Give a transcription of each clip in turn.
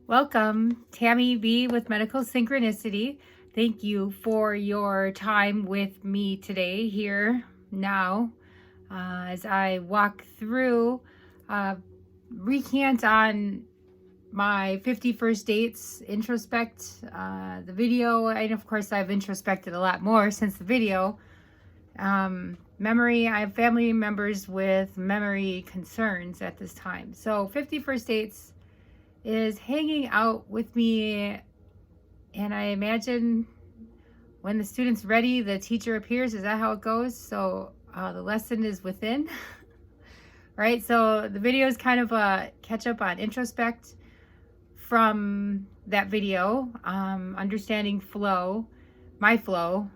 Welcome, Tammy B with Medical Synchronicity. Thank you for your time with me today, here, now, as I walk through, recant on my 51st dates, introspect the video, and of course I've introspected a lot more since the video. Memory, I have family members with memory concerns at this time. So 51st dates is hanging out with me, and I imagine when the student's ready, the teacher appears. Is that how it goes? So the lesson is within, right? So the video is kind of a catch up on introspect from that video, understanding flow, my flow,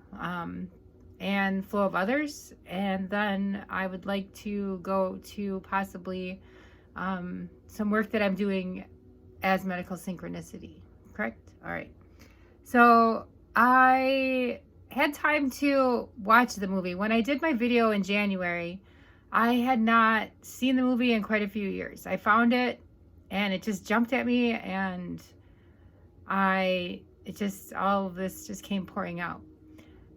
and flow of others. And then I would like to go to possibly some work that I'm doing as medical synchronicity, correct? All right. So I had time to watch the movie. When I did my video in January, I had not seen the movie in quite a few years. I found it and it just jumped at me, and all of this just came pouring out.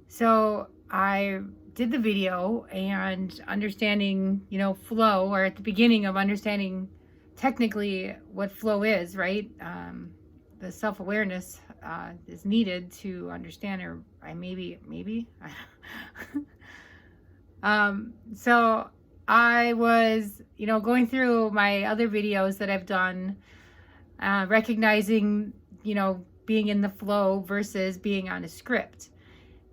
So I did the video, and understanding, flow, or at the beginning of understanding technically what flow is, right? The self-awareness is needed to understand, or maybe. So I was, going through my other videos that I've done, recognizing, being in the flow versus being on a script.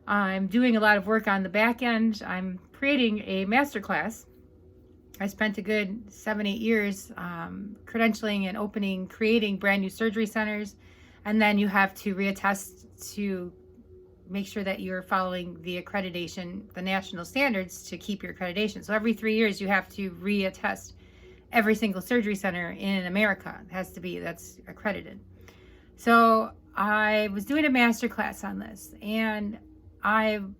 I'm doing a lot of work on the back end. I'm creating a masterclass. I spent a good 7-8 years credentialing and creating brand new surgery centers. And then you have to reattest to make sure that you're following the accreditation, the national standards, to keep your accreditation. So every 3 years you have to reattest every single surgery center in America. It has to be, that's accredited. So I was doing a masterclass on this, and I'm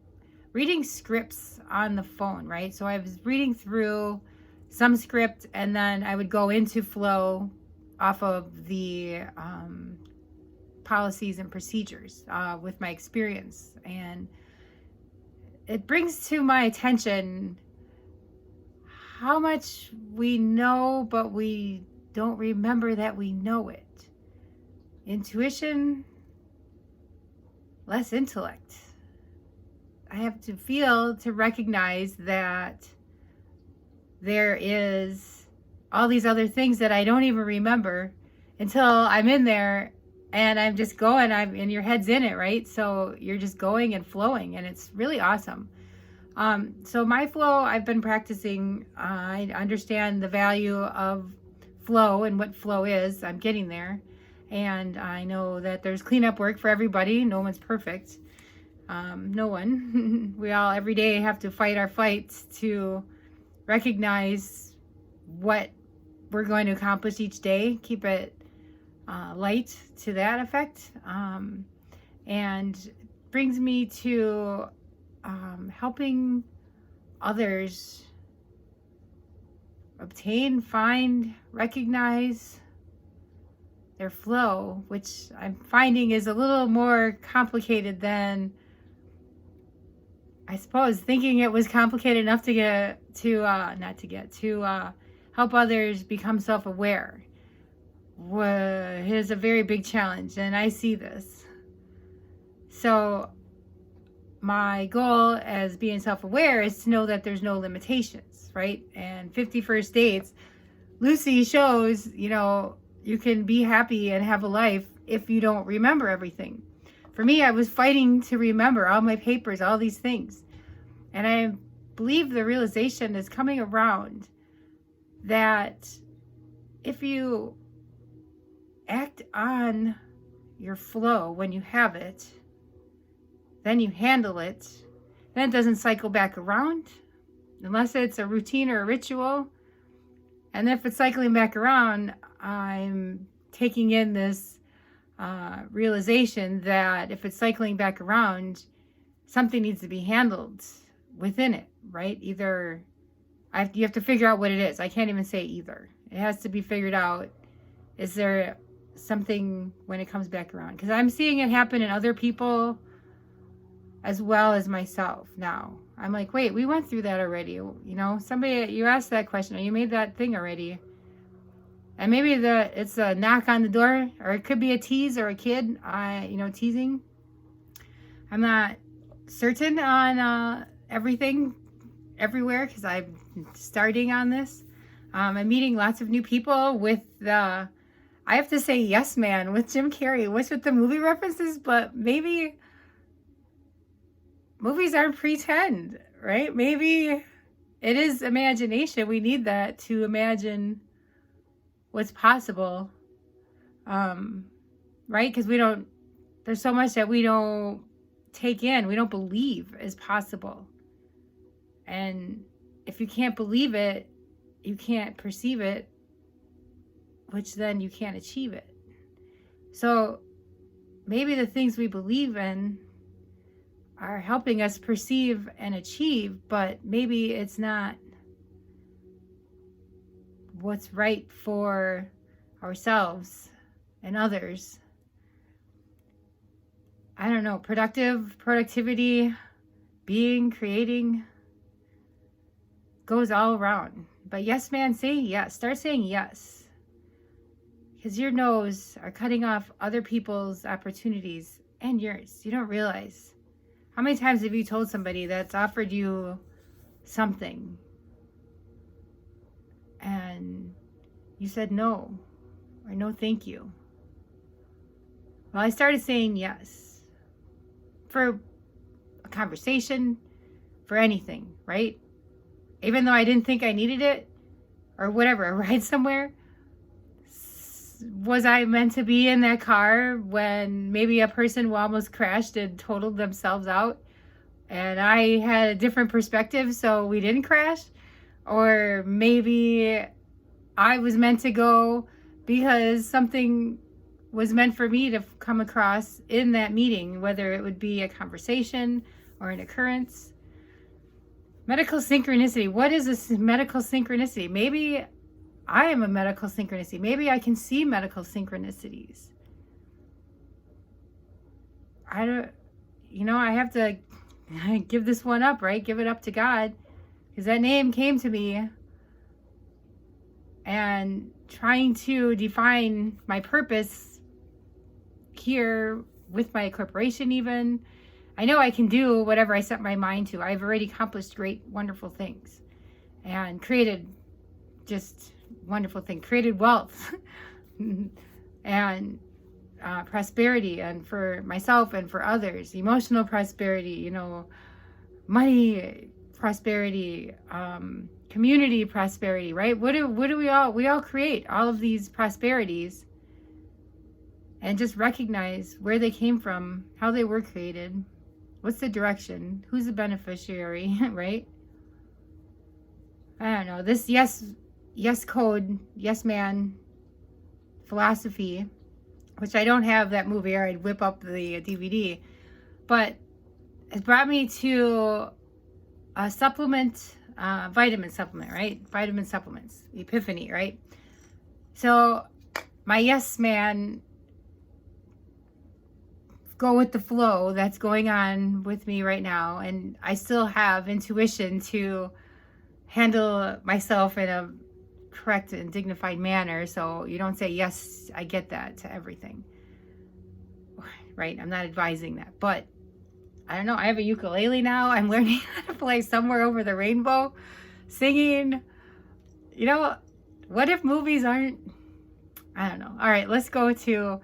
reading scripts on the phone, right? So I was reading through some script, and then I would go into flow off of the policies and procedures with my experience. And it brings to my attention how much we know, but we don't remember that we know it. Intuition, less intellect. I have to feel to recognize that there is all these other things that I don't even remember until I'm in there and I'm just going, and your head's in it, right? So you're just going and flowing, and it's really awesome. So my flow, I've been practicing. I understand the value of flow and what flow is. I'm getting there. And I know that there's cleanup work for everybody. No one's perfect. No one. We all every day have to fight our fights to recognize what we're going to accomplish each day. Keep it light to that effect. And brings me to helping others obtain, find, recognize their flow, which I'm finding is a little more complicated than, I suppose, thinking it was complicated enough to help others become self-aware is a very big challenge, and I see this. So my goal as being self-aware is to know that there's no limitations, right? And 51st Dates, Lucy shows, you can be happy and have a life if you don't remember everything. For me, I was fighting to remember all my papers, all these things. And I believe the realization is coming around that if you act on your flow when you have it, then you handle it, then it doesn't cycle back around unless it's a routine or a ritual. And if it's cycling back around, I'm taking in this realization that if it's cycling back around, something needs to be handled within it, right? Either you have to figure out what it is. I can't even say either. It has to be figured out. Is there something when it comes back around. Because I'm seeing it happen in other people as well as myself now. I'm like, wait, we went through that already. You know, somebody, you asked that question, or you made that thing already. And maybe it's a knock on the door, or it could be a tease or a kid, teasing. I'm not certain on everything everywhere because I'm starting on this. I'm meeting lots of new people with I have to say yes man with Jim Carrey. What's with the movie references? But maybe movies aren't pretend, right? Maybe it is imagination. We need that to imagine what's possible, right? Because there's so much that we don't take in, we don't believe is possible. And if you can't believe it, you can't perceive it, which then you can't achieve it. So maybe the things we believe in are helping us perceive and achieve, but maybe it's not what's right for ourselves and others. I don't know, productivity, being, creating, goes all around. But yes, man, say yes. Start saying yes. Because your no's are cutting off other people's opportunities and yours. You don't realize. How many times have you told somebody that's offered you something and you said no, or no thank you? Well, I started saying yes. For a conversation, for anything, right? Even though I didn't think I needed it, or whatever, a ride somewhere. Was I meant to be in that car when maybe a person almost crashed and totaled themselves out, and I had a different perspective, so we didn't crash? Or maybe I was meant to go because something was meant for me to come across in that meeting, whether it would be a conversation or an occurrence. Medical synchronicity. What is this medical synchronicity? Maybe I am a medical synchronicity. Maybe I can see medical synchronicities. I have to give this one up, right? Give it up to God, because that name came to me, and trying to define my purpose here with my corporation even. I know I can do whatever I set my mind to. I've already accomplished great, wonderful things and created just wonderful things, created wealth and prosperity, and for myself and for others, emotional prosperity, money prosperity, community prosperity, right? What do we all create all of these prosperities, and just recognize where they came from, how they were created, what's the direction, who's the beneficiary, right? I don't know, this yes code, yes man philosophy, which I don't have that movie, or I'd whip up the DVD, but it brought me to a supplement, vitamin supplement, right? Vitamin supplements, epiphany, right? So my yes man, go with the flow that's going on with me right now, and I still have intuition to handle myself in a correct and dignified manner, so you don't say yes, I get that to everything, right? I'm not advising that, but I don't know, I have a ukulele now. I'm learning how to play Somewhere Over the Rainbow, singing. What if movies aren't, I don't know. All right, let's go to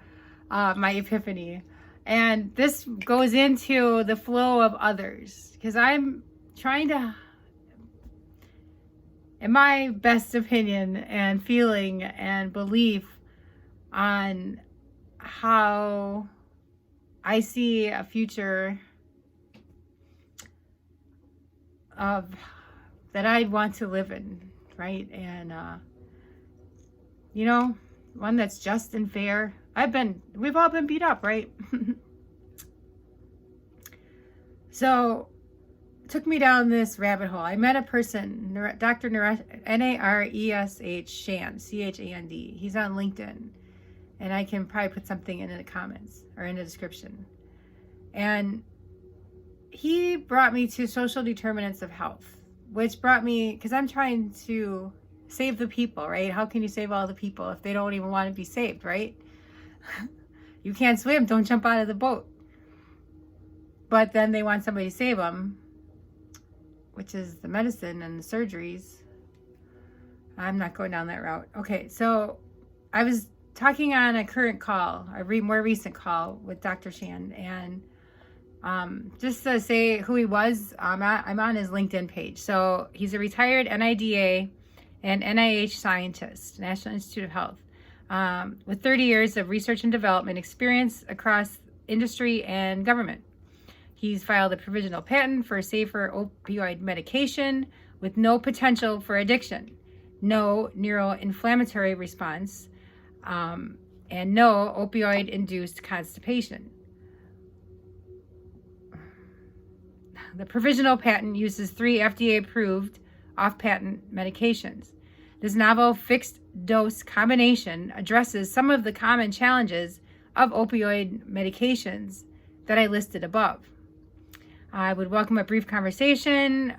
my epiphany. And this goes into the flow of others, because I'm trying to, in my best opinion and feeling and belief on how I see a future of that I'd want to live in, right? And one that's just and fair. We've all been beat up, right? So it took me down this rabbit hole. I met a person, Dr. Naresh, Naresh Chand, Chand. He's on LinkedIn. And I can probably put something in the comments or in the description. And he brought me to social determinants of health, which brought me, because I'm trying to save the people, right? How can you save all the people if they don't even want to be saved, right? You can't swim, don't jump out of the boat. But then they want somebody to save them, which is the medicine and the surgeries. I'm not going down that route. Okay, so I was talking on a current call, more recent call with Dr. Chand, and just to say who he was, I'm on his LinkedIn page. So he's a retired NIDA and NIH scientist, National Institute of Health, with 30 years of research and development experience across industry and government. He's filed a provisional patent for safer opioid medication with no potential for addiction, no neuroinflammatory response, and no opioid-induced constipation. The provisional patent uses 3 FDA-approved off-patent medications. This novel fixed-dose combination addresses some of the common challenges of opioid medications that I listed above. I would welcome a brief conversation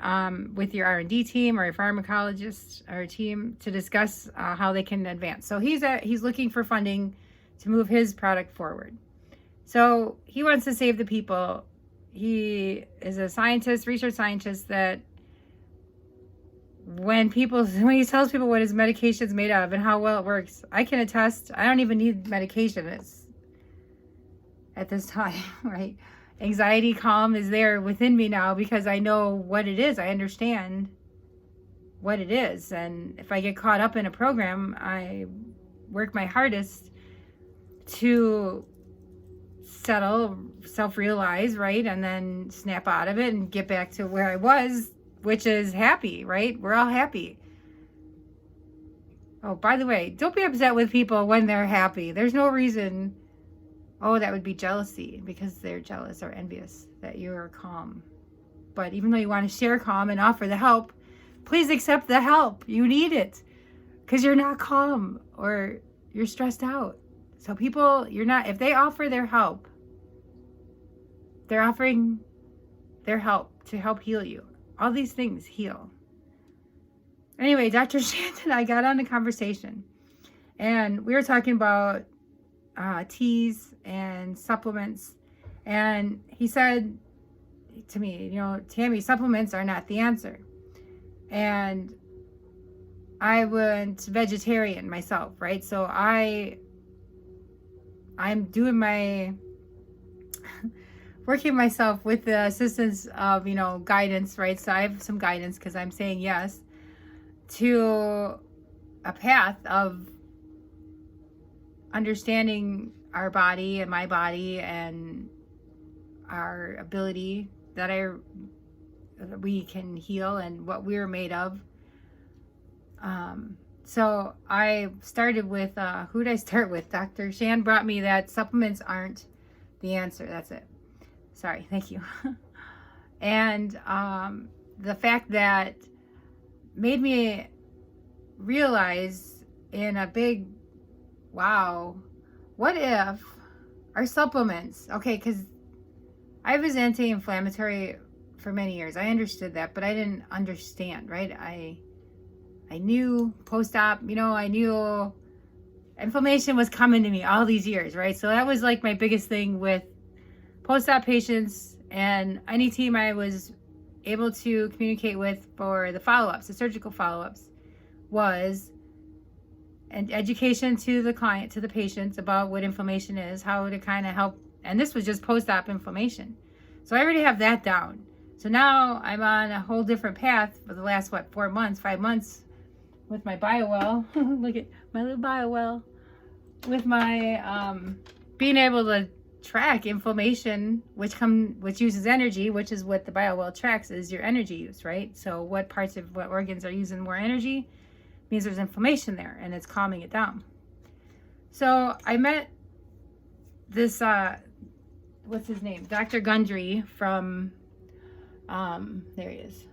with your R&D team or your pharmacologist or team to discuss how they can advance. So he's looking for funding to move his product forward. So he wants to save the people. He is a scientist, research scientist, that when he tells people what his medication is made of and how well it works, I can attest. I don't even need medication at this time, right? Anxiety calm is there within me now because I know what it is. I understand what it is. And if I get caught up in a program, I work my hardest to settle, self-realize, right? And then snap out of it and get back to where I was, which is happy, right? We're all happy. Oh, by the way, don't be upset with people when they're happy. There's no reason. Oh, that would be jealousy because they're jealous or envious that you're calm. But even though you want to share calm and offer the help, please accept the help. You need it because you're not calm or you're stressed out. So people, if they offer their help, they're offering their help to help heal you. All these things heal. Anyway, Dr. Chand and I got on a conversation and we were talking about teas and supplements, and he said to me, Tammy, supplements are not the answer. And I went vegetarian myself, right? So I'm doing my working myself with the assistance of guidance, right? So I have some guidance because I'm saying yes to a path of understanding our body and my body and our ability that we can heal and what we're made of. So I started with, who did I start with? Dr. Chand brought me that supplements aren't the answer. That's it. Sorry. Thank you. And the fact that made me realize in a big wow, what if our supplements, okay, because I was anti-inflammatory for many years. I understood that, but I didn't understand, right? I knew post-op, I knew inflammation was coming to me all these years, right? So that was like my biggest thing with post-op patients and any team I was able to communicate with for the follow-ups, the surgical follow-ups, was and education to the client, to the patients about what inflammation is, how to kind of help. And this was just post-op inflammation. So I already have that down. So now I'm on a whole different path for the last, 5 months with my BioWell. Look at my little BioWell. With my being able to track inflammation, which uses energy, which is what the BioWell tracks is your energy use, right? So what organs are using more energy means there's inflammation there and it's calming it down. So I met this, what's his name? Dr. Gundry from, there he is.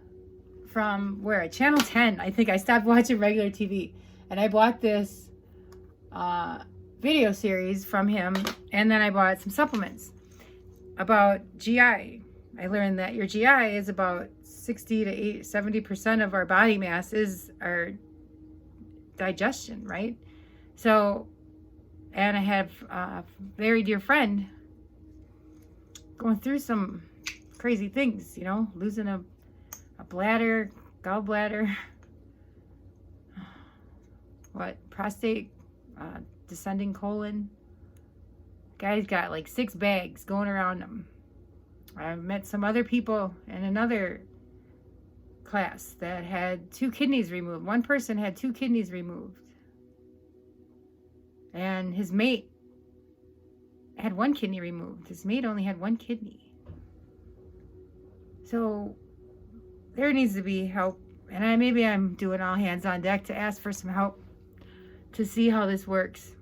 From where? Channel 10. I think I stopped watching regular TV and I bought this video series from him, and then I bought some supplements about GI. I learned that your GI is about 60 to 70% of our body mass is our digestion, right? So, and I have a very dear friend going through some crazy things, losing a bladder, gallbladder, prostate, descending colon. Guy's got like 6 bags going around him. I've met some other people in another class that had 2 kidneys removed. One person had 2 kidneys removed. And his mate had 1 kidney removed. His mate only had 1 kidney. So there needs to be help. And maybe I'm doing all hands on deck to ask for some help to see how this works.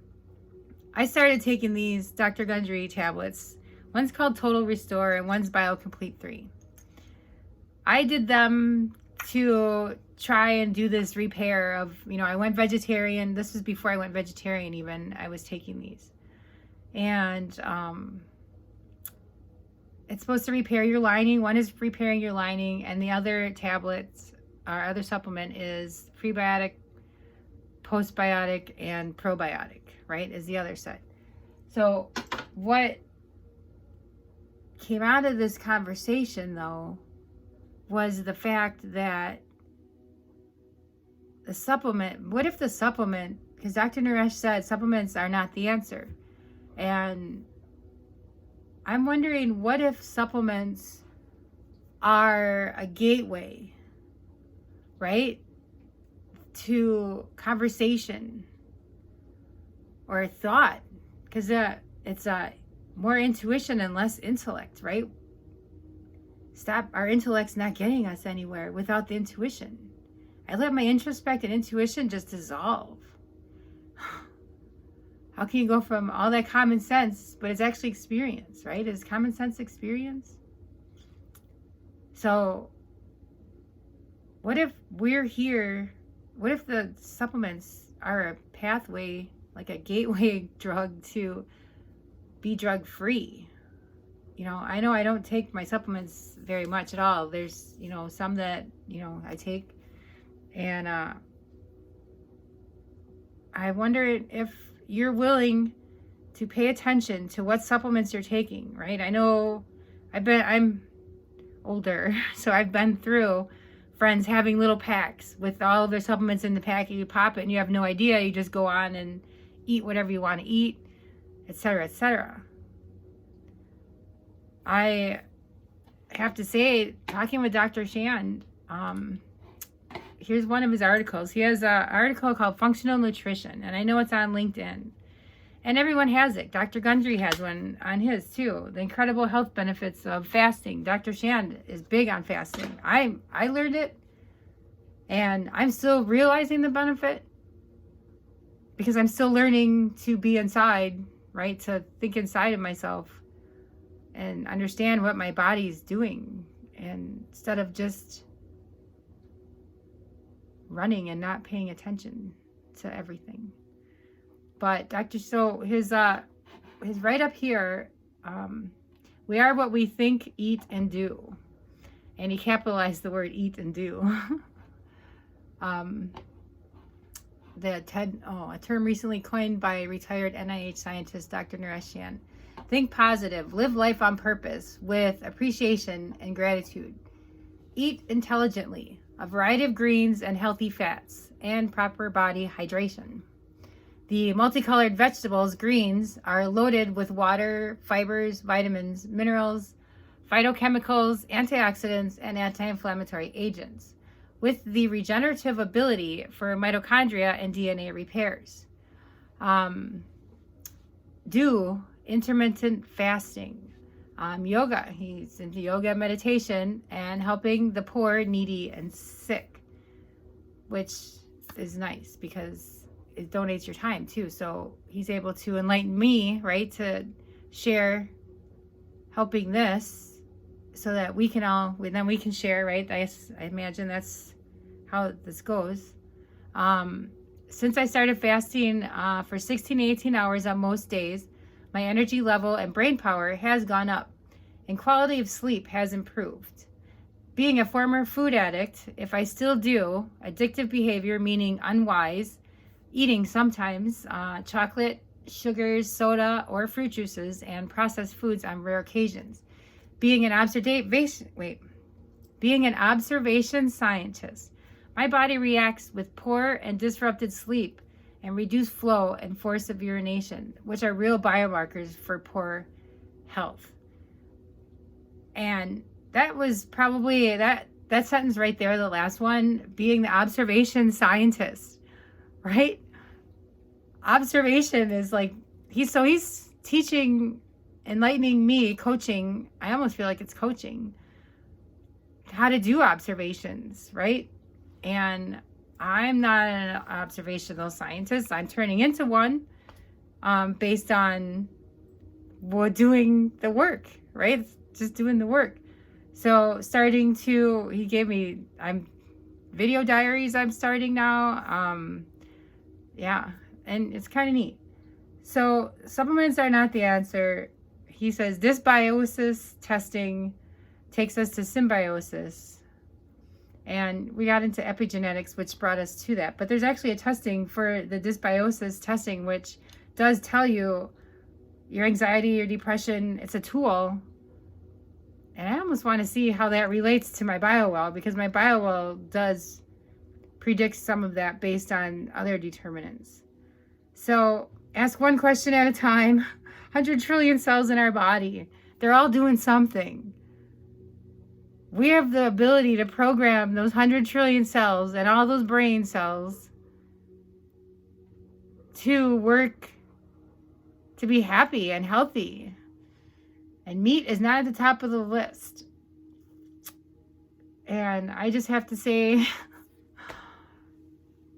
I started taking these Dr. Gundry tablets. One's called Total Restore and one's BioComplete 3. I did them to try and do this repair of, I went vegetarian. This was before I went vegetarian even. I was taking these. And it's supposed to repair your lining. One is repairing your lining, and the other tablets, our other supplement is prebiotic, postbiotic, and probiotic, right, is the other set. So what came out of this conversation, though, was the fact that the supplement, what if the supplement, because Dr. Naresh said supplements are not the answer. And I'm wondering, what if supplements are a gateway, right, to conversation or thought? Because it's more intuition and less intellect, right? Our intellect's not getting us anywhere without the intuition. I let my introspect and intuition just dissolve. How can you go from all that common sense, but it's actually experience, right? Is common sense experience? So what if we're here? What if the supplements are a pathway, like a gateway drug to be drug free? I know I don't take my supplements very much at all. There's, some that, I take. And I wonder if you're willing to pay attention to what supplements you're taking, right? I know I'm older, so I've been through friends having little packs with all of their supplements in the pack, and you pop it and you have no idea. You just go on and eat whatever you want to eat, etc., etc. I have to say, talking with Dr. Chand, here's one of his articles. He has an article called Functional Nutrition, and I know it's on LinkedIn. And everyone has it. Dr. Gundry has one on his too. The incredible health benefits of fasting. Dr. Chand is big on fasting. I learned it, and I'm still realizing the benefit because I'm still learning to be inside, right? To think inside of myself and understand what my body's doing, and instead of just running and not paying attention to everything. But his right up here, we are what we think, eat, and do. And he capitalized the word eat and do. A term recently coined by retired NIH scientist Dr. Naresh Chand. Think positive, live life on purpose with appreciation and gratitude. Eat intelligently, a variety of greens and healthy fats, and proper body hydration. The multicolored vegetables, greens, are loaded with water, fibers, vitamins, minerals, phytochemicals, antioxidants, and anti-inflammatory agents, with the regenerative ability for mitochondria and DNA repairs. Do intermittent fasting. Yoga. He's into yoga, meditation, and helping the poor, needy, and sick, which is nice because it donates your time too. So he's able to enlighten me, right, to share helping this so that we can share, right? I imagine that's how this goes. since I started fasting for 16 to 18 hours on most days, my energy level and brain power has gone up, and quality of sleep has improved. Being a former food addict, if I still do, addictive behavior, meaning unwise, eating sometimes chocolate, sugars, soda, or fruit juices, and processed foods on rare occasions. Being an observation scientist, my body reacts with poor and disrupted sleep and reduced flow and force of urination, which are real biomarkers for poor health. And that was probably that sentence right there, the last one, being the observation scientist, right? Observation is like, he's teaching, enlightening me, coaching. I almost feel like it's coaching how to do observations, right? And I'm not an observational scientist. I'm turning into one based on doing the work, right? It's just doing the work. So he gave me, video diaries I'm starting now. Yeah, and it's kind of neat. So supplements are not the answer. He says dysbiosis testing takes us to symbiosis. And we got into epigenetics, which brought us to that. But there's actually a testing for the dysbiosis testing, which does tell you your anxiety, your depression. It's a tool. And I almost want to see how that relates to my biowell, because my biowell does predict some of that based on other determinants. So ask one question at a time. 100 trillion cells in our body. They're all doing something. We have the ability to program those 100 trillion cells and all those brain cells to work, to be happy and healthy. And meat is not at the top of the list. And I just have to say,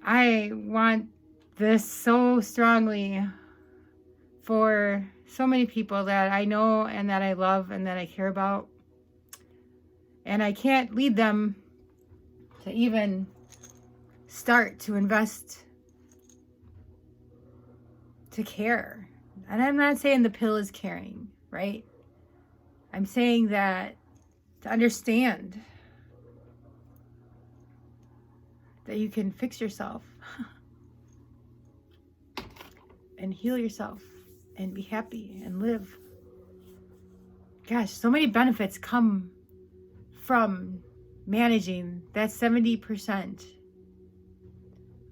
I want this so strongly for so many people that I know and that I love and that I care about. And I can't lead them to even start to invest, to care. And I'm not saying the pill is caring, right? I'm saying that to understand that you can fix yourself and heal yourself and be happy and live. Gosh, so many benefits come from managing that 70%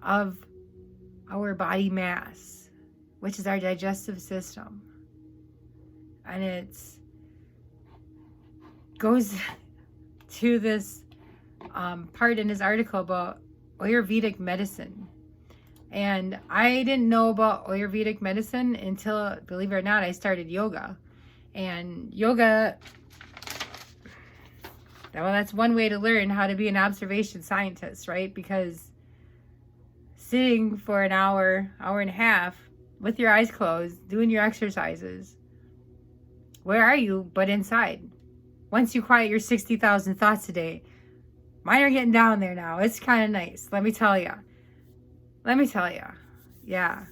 of our body mass, which is our digestive system. And it's goes to this part in his article about Auyervedic medicine. And I didn't know about Auyervedic medicine until, believe it or not, I started yoga. And yoga, well, that's one way to learn how to be an observation scientist, right? Because sitting for an hour, hour and a half with your eyes closed, doing your exercises, where are you but inside? Once you quiet your 60,000 thoughts a day, mine are getting down there now. It's kind of nice. Let me tell you. Yeah.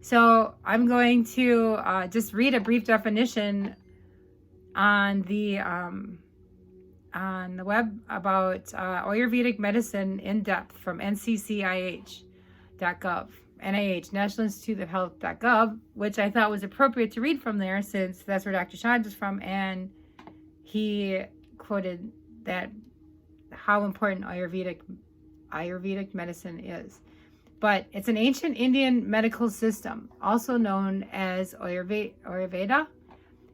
So I'm going to just read a brief definition on the web about Auyervedic medicine in depth from nccih.gov, NIH, National Institute of Health.gov, which I thought was appropriate to read from there since that's where Dr. Chand is from, and he quoted that how important Auyervedic medicine is. But it's an ancient Indian medical system, also known as Auyerveda.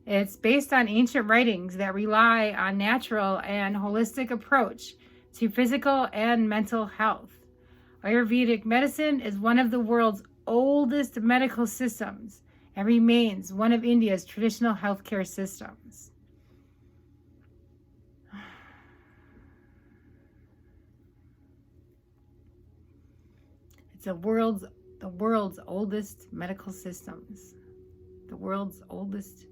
It's based on ancient writings that rely on natural and holistic approach to physical and mental health. Auyervedic medicine is one of the world's oldest medical systems and remains one of India's traditional healthcare systems. It's the world's oldest medical systems. The world's oldest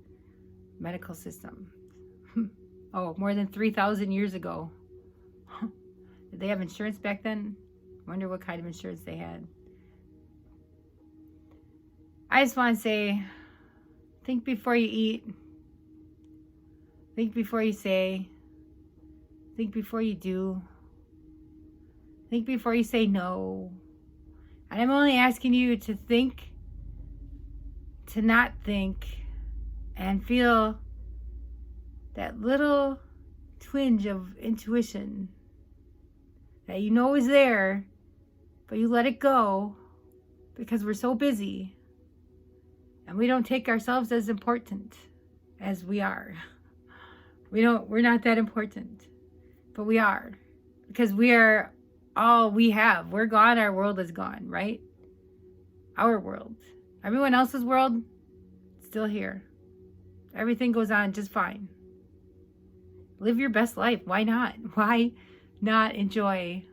medical system. Oh, more than 3,000 years ago. Did they have insurance back then? Wonder what kind of insurance they had. I just want to say, think before you eat. Think before you say. Think before you do. Think before you say no. And I'm only asking you to think, to not think, and feel that little twinge of intuition that you know is there, but you let it go because we're so busy and we don't take ourselves as important as we are. We're not that important, but we are, because we are all we have. We're gone, our world is gone, right? Our world. Everyone else's world, still here. Everything goes on just fine. Live your best life. Why not? Why not enjoy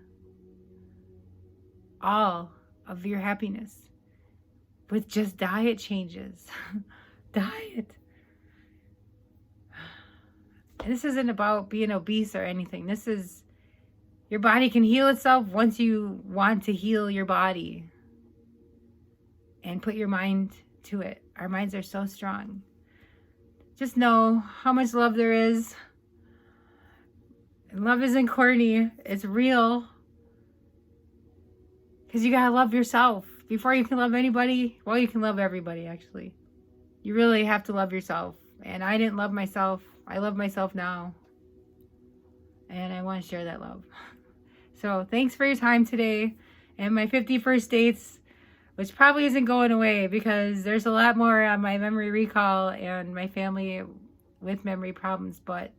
all of your happiness with just diet changes? Diet. This isn't about being obese or anything. This is, your body can heal itself once you want to heal your body and put your mind to it. Our minds are so strong. Just know how much love there is. And love isn't corny. It's real. Because you gotta love yourself. Before you can love anybody, well, you can love everybody, actually. You really have to love yourself. And I didn't love myself. I love myself now. And I want to share that love. So thanks for your time today. And my 51st dates, which probably isn't going away because there's a lot more on my memory recall and my family with memory problems. But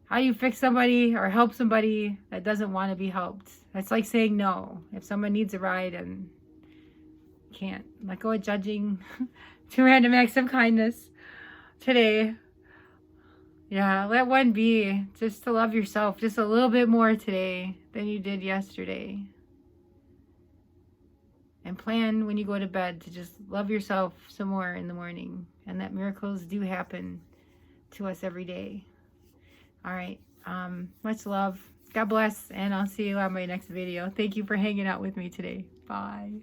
how do you fix somebody or help somebody that doesn't want to be helped? That's like saying no. If someone needs a ride and can't, let go of judging. 2 random acts of kindness today. Yeah, let one be just to love yourself just a little bit more today than you did yesterday. And plan when you go to bed to just love yourself some more in the morning. And that miracles do happen to us every day. All right. Much love. God bless. And I'll see you on my next video. Thank you for hanging out with me today. Bye.